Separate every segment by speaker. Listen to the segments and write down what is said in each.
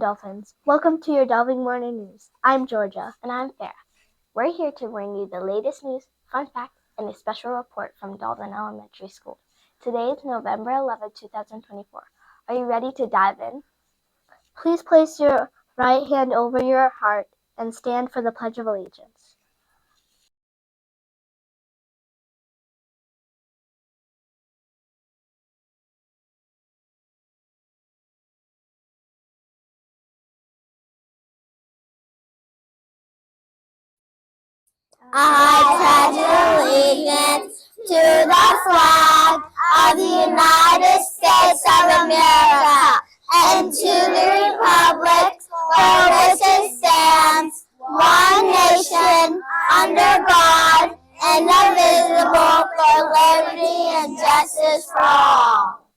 Speaker 1: Dolphins. Welcome to your Delving Morning News. I'm Georgia.
Speaker 2: And I'm Farah. We're here to bring you the latest news, fun facts, and a special report from Dalton Elementary School. Today is November 11, 2024. Are you ready to dive in?
Speaker 1: Please place your right hand over your heart and stand for the Pledge of Allegiance.
Speaker 3: I pledge allegiance to the flag of the United States of America and to the republic for which it stands, one nation, under God, indivisible, for liberty and justice for all.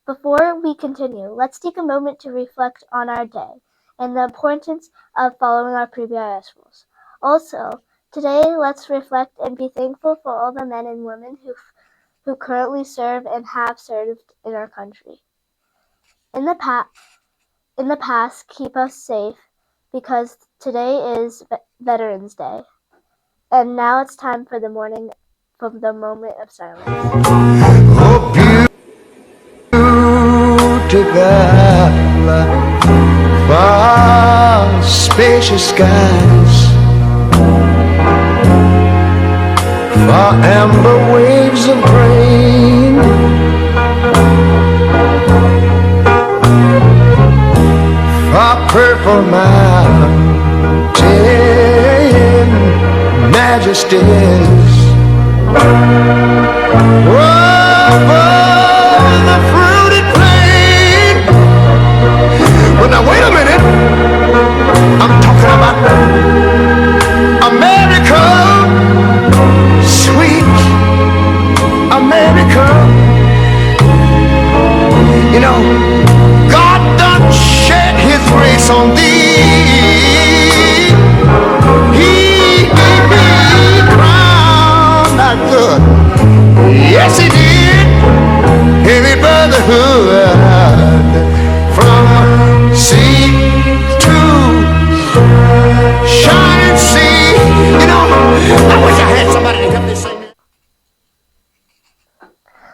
Speaker 1: Before we continue, let's take a moment to reflect on our day and the importance of following our PBIS rules. Also, today let's reflect and be thankful for all the men and women who currently serve and have served in our country. In the past, keep us safe because today is Veterans Day. And now it's time for the moment of silence.
Speaker 4: Oh, beautiful, far spacious skies, far amber waves of grain, far purple mountain majesties, over the fruited plain. But now wait a minute, I'm talking about America, sweet America. You know, God done shed his grace on thee. He crowned not good. Yes, he did. Heavy brotherhood from sea to shining sea. You know, I wish I had somebody to help me sing it.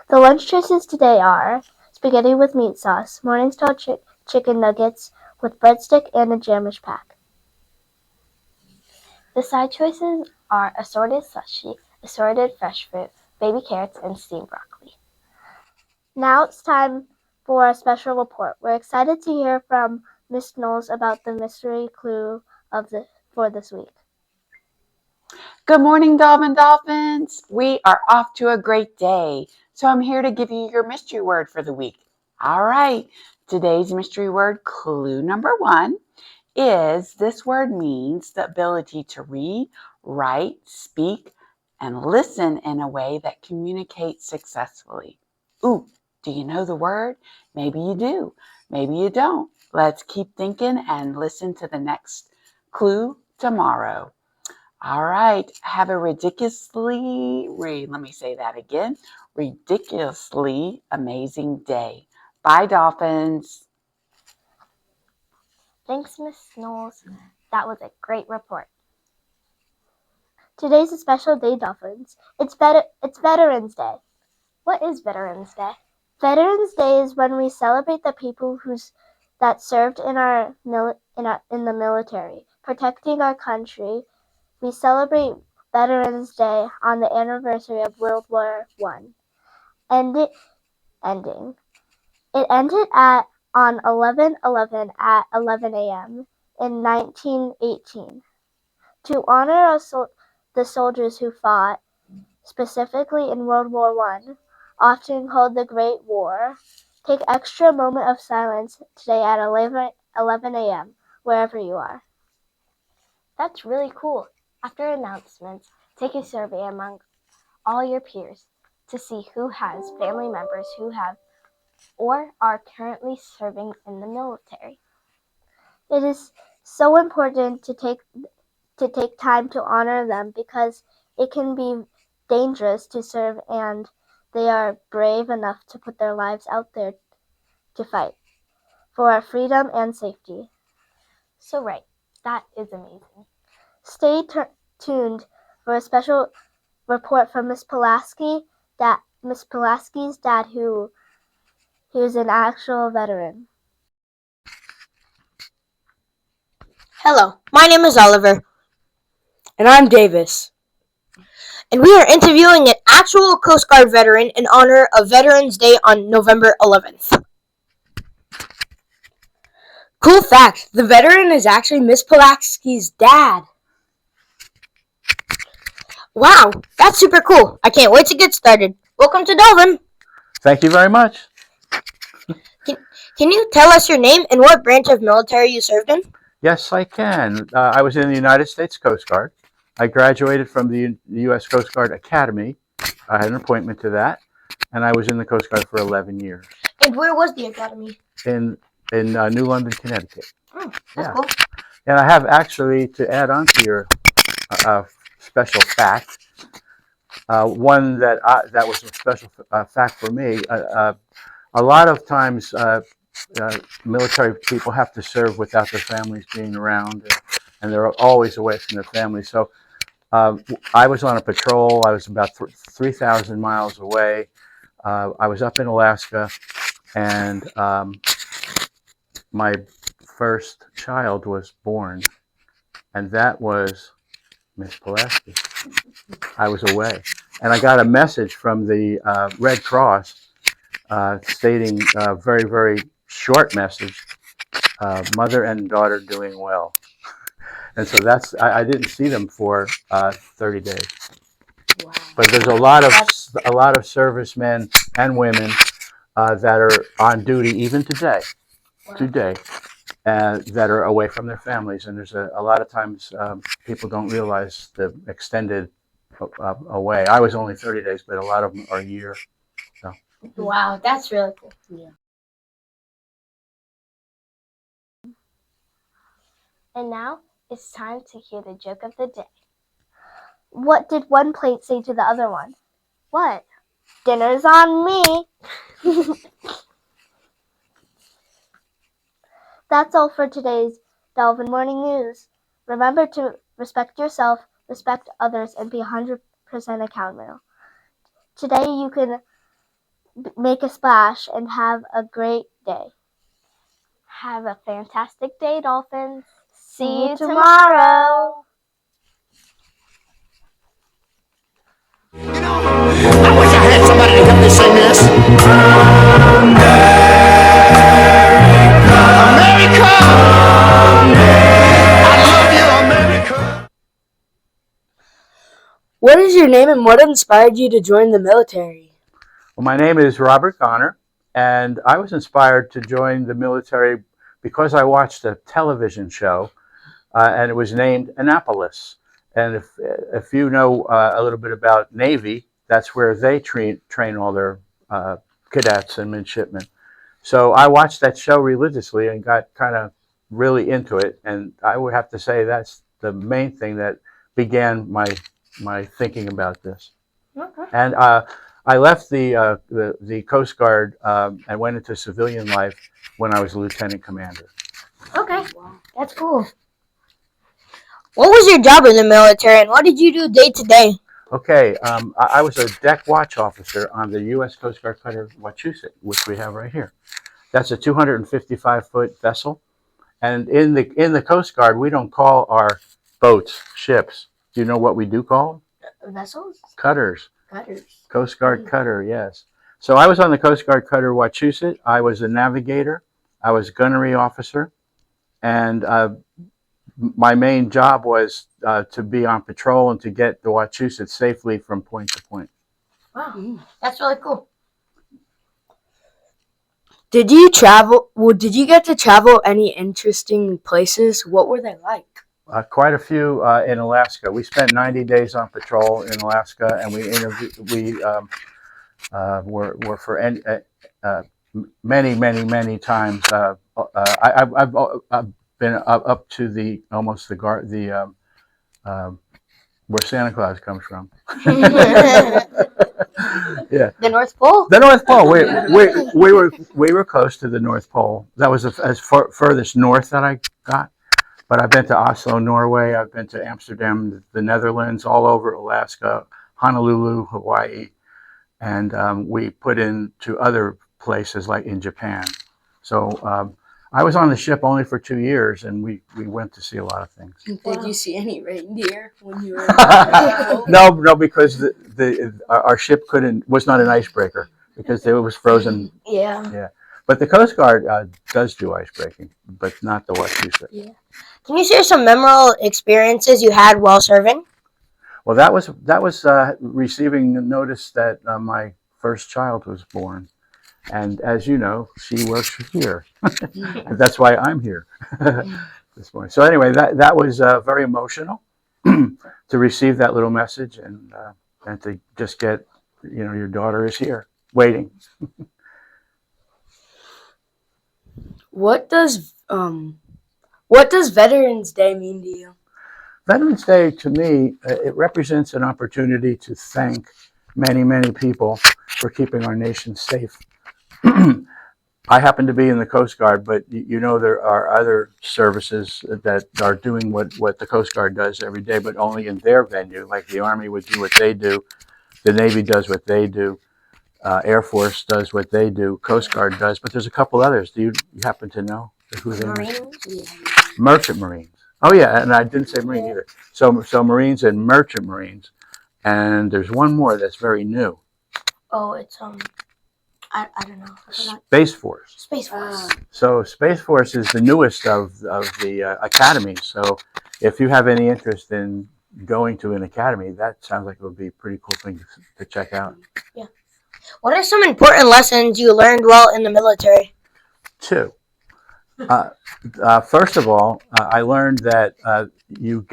Speaker 1: The lunch choices today are spaghetti with meat sauce, Morningstar chicken nuggets with breadstick and a jamish pack.
Speaker 2: The side choices are assorted sushi, assorted fresh fruit, baby carrots, and steamed broccoli.
Speaker 1: Now it's time for a special report. We're excited to hear from Miss Knowles about the mystery clue for this week.
Speaker 5: Good morning, Dolphins. We are off to a great day. So I'm here to give you your mystery word for the week. All right. Today's mystery word clue number 1 is this word means the ability to read, write, speak, and listen in a way that communicates successfully. Ooh, do you know the word? Maybe you do. Maybe you don't. Let's keep thinking and listen to the next clue tomorrow. All right. Have a ridiculously amazing day. Bye, Dolphins.
Speaker 2: Thanks, Miss Knowles. That was a great report.
Speaker 1: Today's a special day, Dolphins. It's Veterans Day.
Speaker 2: What is Veterans Day?
Speaker 1: Veterans Day is when we celebrate the people that served in the military, protecting our country. We celebrate Veterans Day on the anniversary of World War I ending. It ended on 11/11 at 11 a.m. in 1918. To honor the soldiers who fought, specifically in World War I, often called the Great War, take extra moment of silence today at 11 a.m. wherever you are.
Speaker 2: That's really cool. After announcements, take a survey among all your peers to see who has family members who have or are currently serving in the military.
Speaker 1: It is so important to take time to honor them because it can be dangerous to serve and they are brave enough to put their lives out there to fight for our freedom and safety.
Speaker 2: So right, that is amazing.
Speaker 1: Stay tuned for a special report from Miss Pulaski, Miss Pulaski's dad, who is an actual veteran.
Speaker 6: Hello, my name is Oliver. And I'm Davis. And we are interviewing an actual Coast Guard veteran in honor of Veterans Day on November 11th. Cool fact, the veteran is actually Miss Pulaski's dad. Wow, that's super cool. I can't wait to get started. Welcome to Dovin.
Speaker 7: Thank you very much.
Speaker 6: Can you tell us your name and what branch of military you served in?
Speaker 7: Yes, I can. I was in the United States Coast Guard. I graduated from the U.S. Coast Guard Academy. I had an appointment to that, and I was in the Coast Guard for 11 years.
Speaker 6: And where was the academy?
Speaker 7: In New London, Connecticut.
Speaker 6: Oh, that's cool.
Speaker 7: And I have actually, to add on to your special fact, one that was a special fact for me. A lot of times, military people have to serve without their families being around, and they're always away from their families. So I was on a patrol. I was about 3,000 miles away. I was up in Alaska, and my first child was born, and that was Miss Pulaski. I was away, and I got a message from the Red Cross stating a very, very short message, mother and daughter doing well. And so I didn't see them for 30 days. Wow. But there's a lot of servicemen and women that are on duty even today, that are away from their families. And there's a lot of times people don't realize the extended away. I was only 30 days, but a lot of them are a year. So.
Speaker 6: Wow, that's really cool. Yeah.
Speaker 2: And now it's time to hear the joke of the day.
Speaker 1: What did one plate say to the other one?
Speaker 2: What?
Speaker 1: Dinner's on me. That's all for today's Delvin Morning News. Remember to respect yourself, respect others, and be 100% accountable. Today you can make a splash and have a great day.
Speaker 2: Have a fantastic day, Dolphins.
Speaker 1: See you tomorrow.
Speaker 4: I wish I had somebody to help me sing this. America, I love you, America.
Speaker 6: What is your name and what inspired you to join the military?
Speaker 7: Well, my name is Robert Goner, and I was inspired to join the military because I watched a television show, and it was named Annapolis. And if you know a little bit about Navy, that's where they train all their cadets and midshipmen. So I watched that show religiously and got kind of really into it. And I would have to say that's the main thing that began my thinking about this. Okay. And I left the Coast Guard and went into civilian life when I was a lieutenant commander.
Speaker 6: Okay, that's cool. What was your job in the military and what did you do day to day?
Speaker 7: Okay, I was a deck watch officer on the U.S. Coast Guard cutter Wachusett, which we have right here. That's a 255-foot vessel, and in the Coast Guard we don't call our boats ships. Do you know what we do call them?
Speaker 6: Vessels?
Speaker 7: Cutters.
Speaker 6: Cutters.
Speaker 7: Coast Guard cutter, yes. So I was on the Coast Guard cutter Wachusett. I was a navigator. I was a gunnery officer, and my main job was to be on patrol and to get the Wachusett safely from point to point.
Speaker 6: Wow, that's really cool. Did you travel? Well, did you get to travel any interesting places? What were they like?
Speaker 7: Quite a few in Alaska. We spent 90 days on patrol in Alaska, and we were for many times. I've been up to almost the where Santa Claus comes from.
Speaker 6: The
Speaker 7: Yeah,
Speaker 6: North Pole?
Speaker 7: the North Pole. We were close to the North Pole. That was as furthest north that I got. But I've been to Oslo, Norway. I've been to Amsterdam, the Netherlands, all over Alaska, Honolulu, Hawaii, and we put into other places like in Japan. So I was on the ship only for 2 years, and we went to see a lot of things.
Speaker 8: Did you see any reindeer when you were?
Speaker 7: No, because our ship was not an icebreaker because it was frozen.
Speaker 6: Yeah.
Speaker 7: But the Coast Guard does do ice breaking, but not the Wachusett.
Speaker 6: Yeah. Can you share some memorable experiences you had while serving?
Speaker 7: Well, that was receiving the notice that my first child was born, and as you know, she works here. That's why I'm here this morning. So anyway, that was very emotional to receive that little message and to just get, your daughter is here waiting.
Speaker 8: What does Veterans Day mean to you?
Speaker 7: Veterans Day, to me, it represents an opportunity to thank many, many people for keeping our nation safe. I happen to be in the Coast Guard, but there are other services that are doing what the Coast Guard does every day, but only in their venue. Like the Army would do what they do, the Navy does what they do, Air Force does what they do, Coast Guard does, but there's a couple others. Do you happen to know who they are? Merchant Marines. Oh yeah, and I didn't say Marine either. So Marines and Merchant Marines, and there's one more that's very new.
Speaker 6: Oh, it's I don't know.
Speaker 7: Space Force.
Speaker 6: Space Force.
Speaker 7: So Space Force is the newest of the academies. So if you have any interest in going to an academy, that sounds like it would be a pretty cool thing to check out.
Speaker 6: Yeah. What are some important lessons you learned while in the military?
Speaker 7: 2. First of all, I learned that you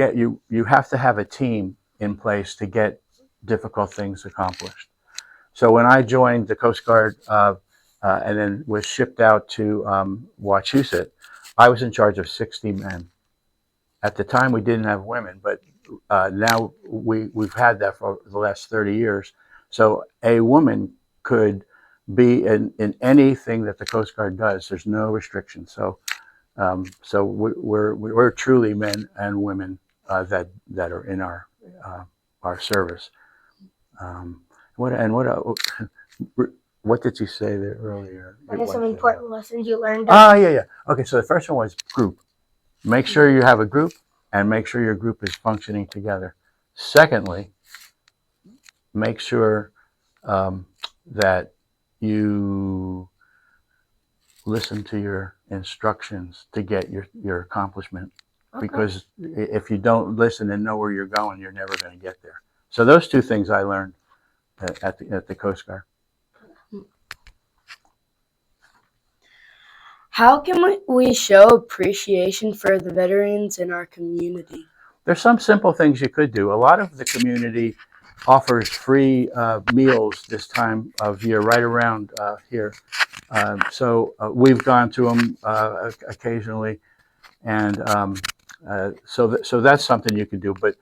Speaker 7: have to have a team in place to get difficult things accomplished. So when I joined the Coast Guard and then was shipped out to Wachusett, I was in charge of 60 men. At the time, we didn't have women, but now we've had that for the last 30 years. So a woman could be in anything that the Coast Guard does. There's no restriction. So we're truly men and women that are in our service. What did you say there earlier?
Speaker 6: What are some important lessons you learned?
Speaker 7: Yeah. Okay, so the first one was group. Make sure you have a group and make sure your group is functioning together. Secondly, make sure that you listen to your instructions to get your accomplishment. Okay. Because if you don't listen and know where you're going, you're never going to get there. So those 2 things I learned at the Coast Guard.
Speaker 8: How can we show appreciation for the veterans in our community?
Speaker 7: There's some simple things you could do. A lot of the community offers free meals this time of year, right around here. So we've gone to them occasionally, and so that's something you could do. But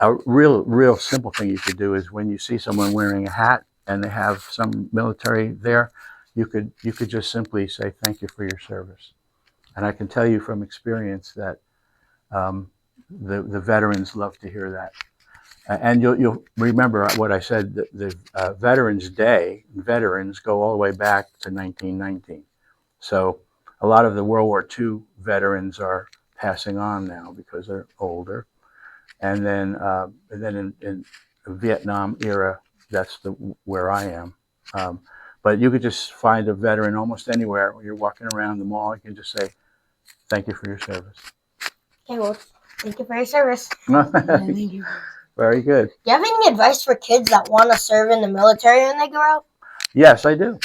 Speaker 7: a real simple thing you could do is when you see someone wearing a hat and they have some military there, you could just simply say thank you for your service. And I can tell you from experience that the veterans love to hear that. And you'll remember what I said, the Veterans Day, veterans go all the way back to 1919. So a lot of the World War II veterans are passing on now because they're older. And then in Vietnam era, that's where I am. But you could just find a veteran almost anywhere. When you're walking around the mall, you can just say, thank you for your service.
Speaker 6: Okay, well, thank you for your service.
Speaker 8: Thank you.
Speaker 7: Very good.
Speaker 6: Do you have any advice for kids that want to serve in the military when they grow up?
Speaker 7: Yes, I do.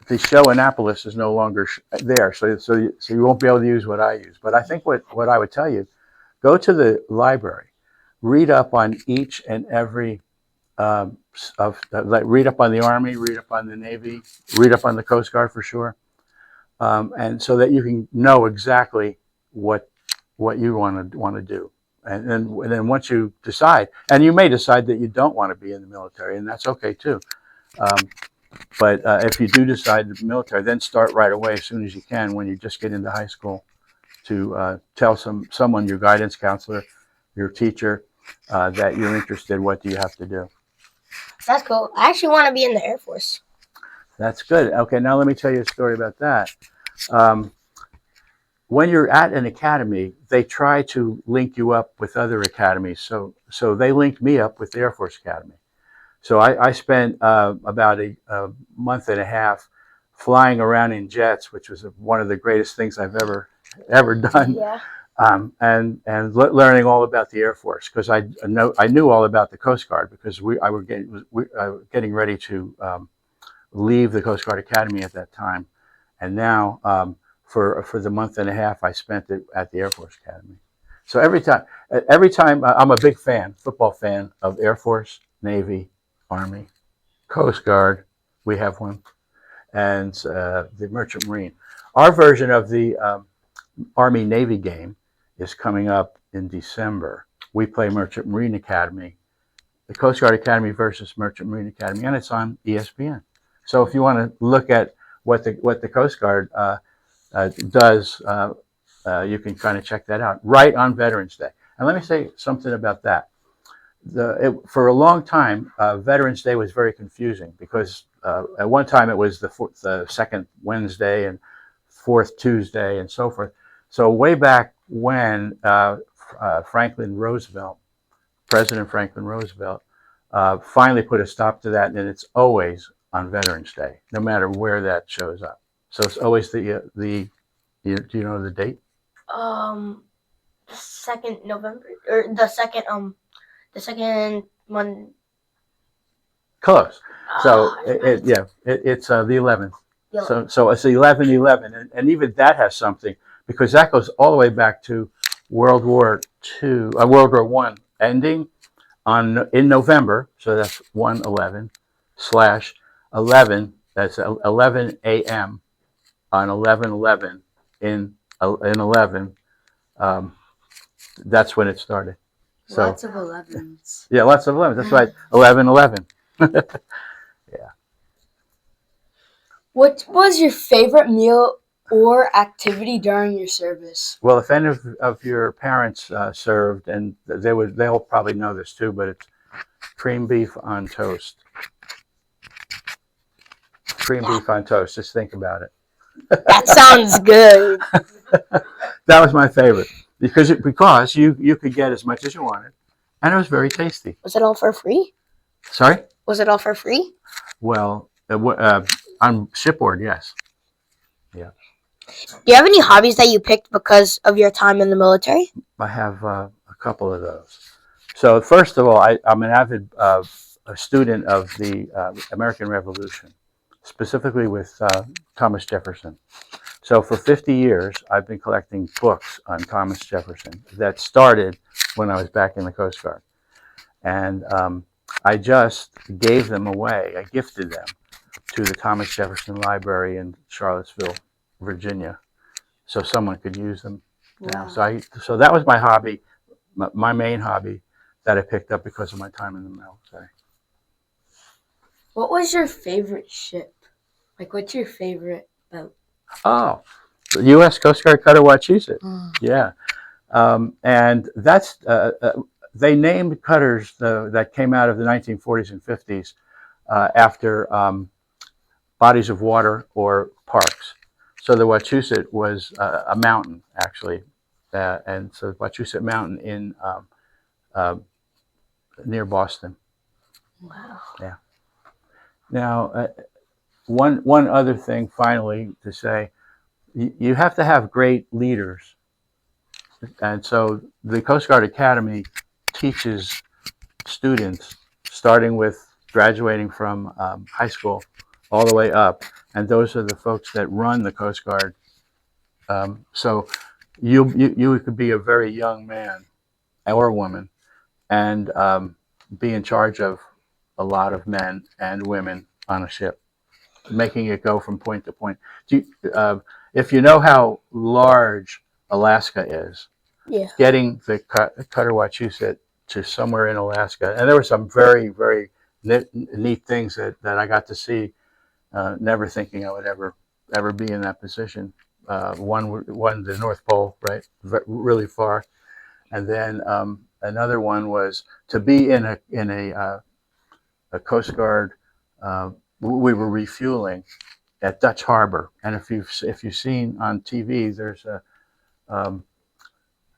Speaker 7: The show Annapolis is no longer there, so you won't be able to use what I use. But I think what I would tell you, go to the library, read up on each and every read up on the Army, read up on the Navy, read up on the Coast Guard for sure, and so that you can know exactly what what you want to do. And then once you decide, and you may decide that you don't want to be in the military, and that's okay too. But if you do decide the military, then start right away as soon as you can when you just get into high school to tell someone, your guidance counselor, your teacher, that you're interested. What do you have to do?
Speaker 6: That's cool. I actually want to be in the Air Force.
Speaker 7: That's good. Okay, now let me tell you a story about that. When you're at an academy, they try to link you up with other academies. So they linked me up with the Air Force Academy. So I spent about a month and a half flying around in jets, which was one of the greatest things I've ever done.
Speaker 6: Yeah.
Speaker 7: And learning all about the Air Force, because I knew all about the Coast Guard, because I was getting ready to leave the Coast Guard Academy at that time, and now for the month and a half I spent it at the Air Force Academy. So every time I'm a big football fan of Air Force, Navy, Army, Coast Guard. We have one, and the Merchant Marine. Our version of the Army Navy game is coming up in December. We play Merchant Marine Academy, the Coast Guard Academy versus Merchant Marine Academy, and it's on ESPN. So if you want to look at what the Coast Guard does, you can kind of check that out right on Veterans Day. And let me say something about that. For a long time, Veterans Day was very confusing, because at one time it was the second Wednesday and fourth Tuesday and so forth. So way back when President Franklin Roosevelt, finally put a stop to that, and it's always on Veterans Day, no matter where that shows up. So it's always do you know the date?
Speaker 6: 2nd November, or the second month.
Speaker 7: Close. So it's the 11th. So it's 11/11, and even that has something, because that goes all the way back to World War I ending in November. So that's 1/11/11. That's 11 a.m. on 11/11 in 11. That's when it started. So
Speaker 8: Lots of 11s.
Speaker 7: yeah, lots of 11s. That's right, 11/11. Yeah.
Speaker 8: What was your favorite meal or activity during your service?
Speaker 7: Well, if any of your parents served, and they'll probably know this too, but it's cream beef on toast. Cream beef on toast. Just think about it.
Speaker 6: That sounds good.
Speaker 7: That was my favorite, because you could get as much as you wanted, and it was very tasty.
Speaker 6: Was it all for free?
Speaker 7: Sorry?
Speaker 6: Was it all for free?
Speaker 7: Well, on shipboard, yes. Yeah.
Speaker 6: Do you have any hobbies that you picked because of your time in the military?
Speaker 7: I have a couple of those. So first of all, I'm an avid a student of the American Revolution, specifically with Thomas Jefferson. So for 50 years, I've been collecting books on Thomas Jefferson that started when I was back in the Coast Guard. And I just gave them away. I gifted them to the Thomas Jefferson Library in Charlottesville, Virginia, so someone could use them. Wow. So that was my hobby, my main hobby that I picked up because of my time in the military.
Speaker 8: What was your favorite ship? Like, what's your favorite boat?
Speaker 7: Oh, the U.S. Coast Guard cutter Wachusett. Yeah. And that's, they named cutters that came out of the 1940s and 50s after bodies of water or parks. So the Wachusett was a mountain, actually. And so Wachusett Mountain in near Boston.
Speaker 6: Wow.
Speaker 7: Yeah. Now, one other thing, finally, to say, you have to have great leaders. And so the Coast Guard Academy teaches students, starting with graduating from high school all the way up. And those are the folks that run the Coast Guard. So you could be a very young man or woman and be in charge of a lot of men and women on a ship, making it go from point to point. If you know how large Alaska is,
Speaker 6: Yeah.
Speaker 7: getting the Cutter Wachusett to somewhere in Alaska. And there were some very, very neat things that I got to see, never thinking I would ever be in that position. One, the North Pole, right, really far. And then another one was to be in a Coast Guard. We were refueling at Dutch Harbor, and if you've seen on TV, there's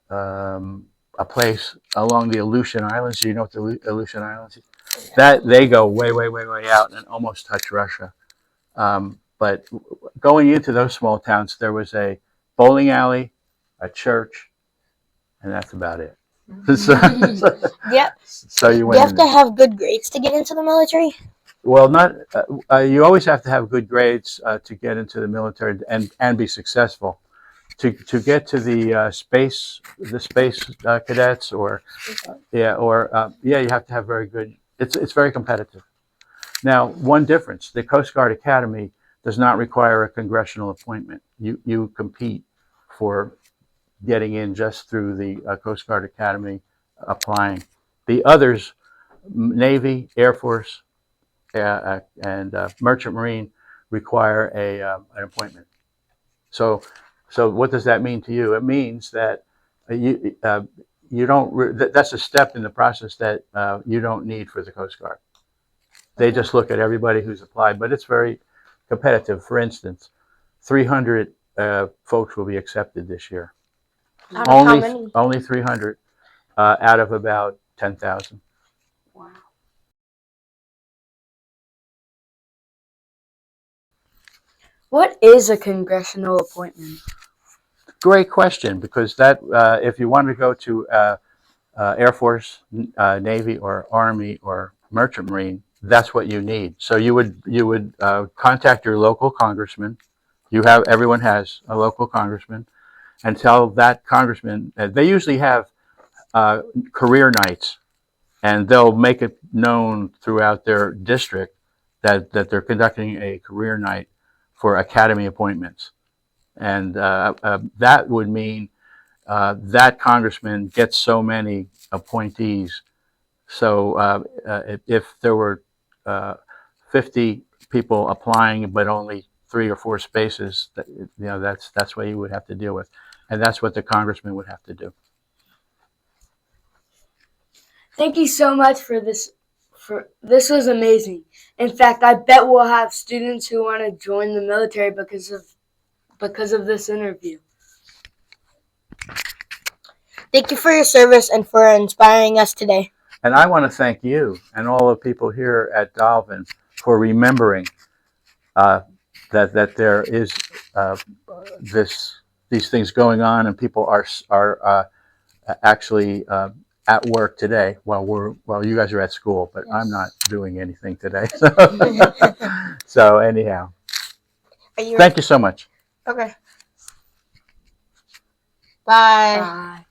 Speaker 7: a place along the Aleutian Islands. Do you know what the Aleutian Islands is? That they go way, way, way, way out and almost touch Russia. But going into those small towns, there was a bowling alley, a church, and that's about it.
Speaker 6: Yep.
Speaker 7: So you
Speaker 6: You
Speaker 7: went
Speaker 6: have
Speaker 7: in
Speaker 6: to
Speaker 7: there.
Speaker 6: have good grades to get into the military.
Speaker 7: Well, not you always have to have good grades to get into the military and be successful. To get to the space cadets or you have to have very good. It's very competitive. Now, one difference: the Coast Guard Academy does not require a congressional appointment. You compete for getting in just through the Coast Guard Academy applying. The others, Navy, Air Force, and Merchant Marine, require an appointment. So what does that mean to you? It means that you don't. That's a step in the process that you don't need for the Coast Guard. They just look at everybody who's applied, but it's very competitive. For instance, 300 folks will be accepted this year.
Speaker 6: Out of how many?
Speaker 7: Only 300 out of about 10,000.
Speaker 5: Wow.
Speaker 8: What is a congressional appointment?
Speaker 7: Great question, because that if you want to go to Air Force, Navy, or Army, or Merchant Marine, that's what you need. So you would contact your local congressman. Everyone has a local congressman, and tell that congressman. They usually have career nights, and they'll make it known throughout their district that they're conducting a career night for academy appointments. And that would mean that congressman gets so many appointees. So if there were 50 people applying, but only 3 or 4 spaces, that's what you would have to deal with, and that's what the congressman would have to do.
Speaker 8: Thank you so much for this. This was amazing. In fact, I bet we'll have students who want to join the military because of this interview.
Speaker 6: Thank you for your service and for inspiring us today.
Speaker 7: And I want to thank you and all the people here at Dalvin for remembering that there is these things going on, and people are actually at work today while you guys are at school. But yes. I'm not doing anything today. So anyhow, thank you so much.
Speaker 6: Okay. Bye.
Speaker 8: Bye.